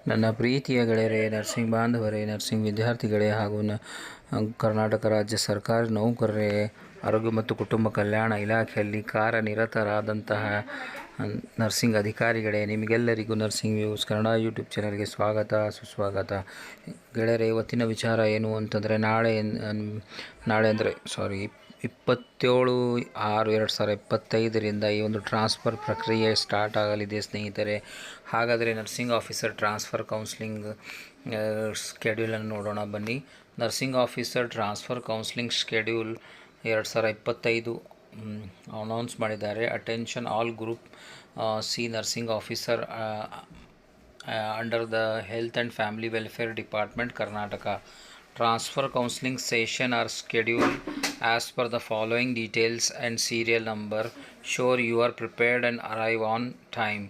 ನನ್ನ ಪ್ರೀತಿಯ ಗೆಳೆಯರೇ, ನರ್ಸಿಂಗ್ ಬಾಂಧವರೇ, ನರ್ಸಿಂಗ್ ವಿದ್ಯಾರ್ಥಿಗಳೇ ಹಾಗೂ ಕರ್ನಾಟಕ ರಾಜ್ಯ ಸರ್ಕಾರಿ ನೌಕರರೇ, ಆರೋಗ್ಯ ಮತ್ತು ಕುಟುಂಬ ಕಲ್ಯಾಣ ಇಲಾಖೆಯಲ್ಲಿ ಕಾರ್ಯನಿರತರಾದಂತಹ ನರ್ಸಿಂಗ್ ಅಧಿಕಾರಿಗಳೇ, ನಿಮಗೆಲ್ಲರಿಗೂ ನರ್ಸಿಂಗ್ ವ್ಯೂಸ್ ಕನ್ನಡ ಯೂಟ್ಯೂಬ್ ಚಾನಲ್ಗೆ ಸ್ವಾಗತ ಸುಸ್ವಾಗತ. ಗೆಳೆಯರೇ, ಇವತ್ತಿನ ವಿಚಾರ ಏನು ಅಂತಂದರೆ ನಾಳೆ ಅಂದರೆ 27/6/2025 ಈ ಒಂದು ಟ್ರಾನ್ಸ್ಫರ್ ಪ್ರಕ್ರಿಯೆ ಸ್ಟಾರ್ಟ್ ಆಗಲಿದೆ ಸ್ನೇಹಿತರೆ. ಹಾಗಾದರೆ ನರ್ಸಿಂಗ್ ಆಫೀಸರ್ ಟ್ರಾನ್ಸ್ಫರ್ ಕೌನ್ಸ್ಲಿಂಗ್ ಸ್ಕೆಡ್ಯೂಲನ್ನು ನೋಡೋಣ ಬನ್ನಿ. Nursing officer transfer counselling schedule 2025 announce ಮಾಡಿದ್ದಾರೆ. Attention all group C nursing officer under the health and family welfare department Karnataka. Transfer counseling session are scheduled as per the following details and serial number. Sure you are prepared and arrive on time.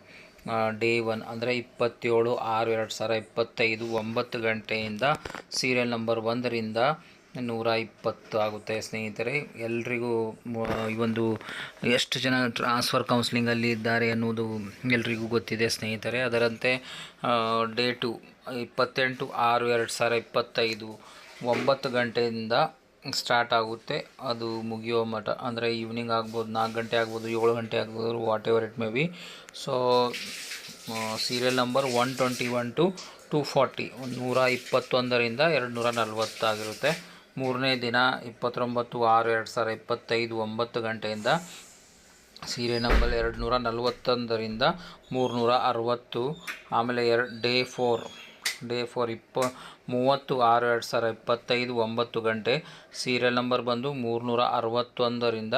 Day 1 ಅಂದರೆ 27/6/2025 9 ಗಂಟೆಯಿಂದ serial number 1ರಿಂದ 120 ಆಗುತ್ತೆ ಸ್ನೇಹಿತರೆ. ಎಲ್ರಿಗೂ ಈ ಒಂದು ಎಷ್ಟು ಜನ transfer ಕೌನ್ಸ್ಲಿಂಗಲ್ಲಿ ಇದ್ದಾರೆ ಅನ್ನೋದು ಎಲ್ರಿಗೂ ಗೊತ್ತಿದೆ ಸ್ನೇಹಿತರೆ. ಅದರಂತೆ ಡೇ 2 28/6/2025 9 ಗಂಟೆಯಿಂದ ಸ್ಟಾರ್ಟ್ ಆಗುತ್ತೆ. ಅದು ಮುಗಿಯೋ ಮಟ್ಟ ಅಂದರೆ ಈವ್ನಿಂಗ್ ಆಗ್ಬೋದು, 4 ಗಂಟೆ ಆಗ್ಬೋದು, 7 ಗಂಟೆ ಆಗ್ಬೋದು, what ever it may be. So serial number 121 to 240 121ರಿಂದ 240 ಆಗಿರುತ್ತೆ. ಮೂರನೇ ದಿನ 29/6/2025 9 ಗಂಟೆಯಿಂದ ಸೀರಿಯಲ್ ನಂಬರ್ 241ರಿಂದ 360. ಆಮೇಲೆ ಡೇ 4 30/6/2025 9 ಗಂಟೆ. ಸೀರಿಯಲ್ ನಂಬರ್ ಬಂದು 361ರಿಂದ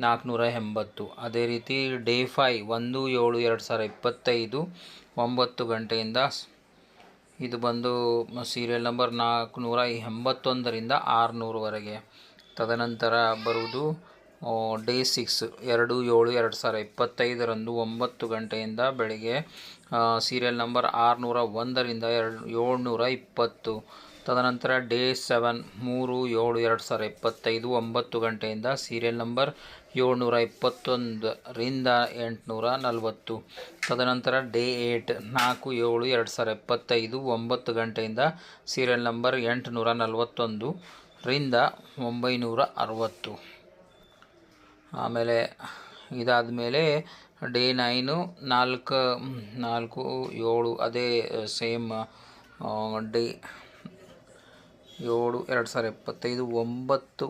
480. ಅದೇ ರೀತಿ ಡೇ 5 1/7/2025 9 ಗಂಟೆಯಿಂದ ಇದು ಬಂದು ಸೀರಿಯಲ್ ನಂಬರ್ 481ರಿಂದ 600ವರೆಗೆ. ತದನಂತರ ಬರುವುದು ಡೇ 6 2/7/2025 9 ಗಂಟೆಯಿಂದ ಬೆಳಗ್ಗೆ ಸೀರಿಯಲ್ ನಂಬರ್ 601ರಿಂದ 720. ತದನಂತರ ಡೇ 7 3/7/2025 9 ಗಂಟೆಯಿಂದ ಸೀರಿಯಲ್ ನಂಬರ್ 721ರಿಂದ 840. ತದನಂತರ ಡೇ 8 4/7/2025 9 ಗಂಟೆಯಿಂದ ಸೀರಿಯಲ್ ನಂಬರ್ 841ರಿಂದ 960. ಆಮೇಲೆ ಇದಾದ ಮೇಲೆ ಡೇ 9 4/7 ಅದೇ ಸೇಮ್ ಡೇ 7/2025 9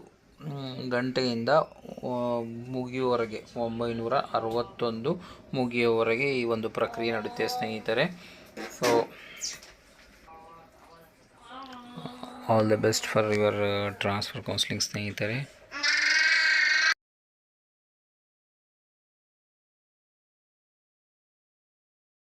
ಗಂಟೆಯಿಂದ ಮುಗಿಯುವವರೆಗೆ 961 ಮುಗಿಯುವವರೆಗೆ ಈ ಒಂದು ಪ್ರಕ್ರಿಯೆ ನಡೆಯುತ್ತೆ ಸ್ನೇಹಿತರೆ. So all the best for your transfer counselling ಸ್ನೇಹಿತರೆ.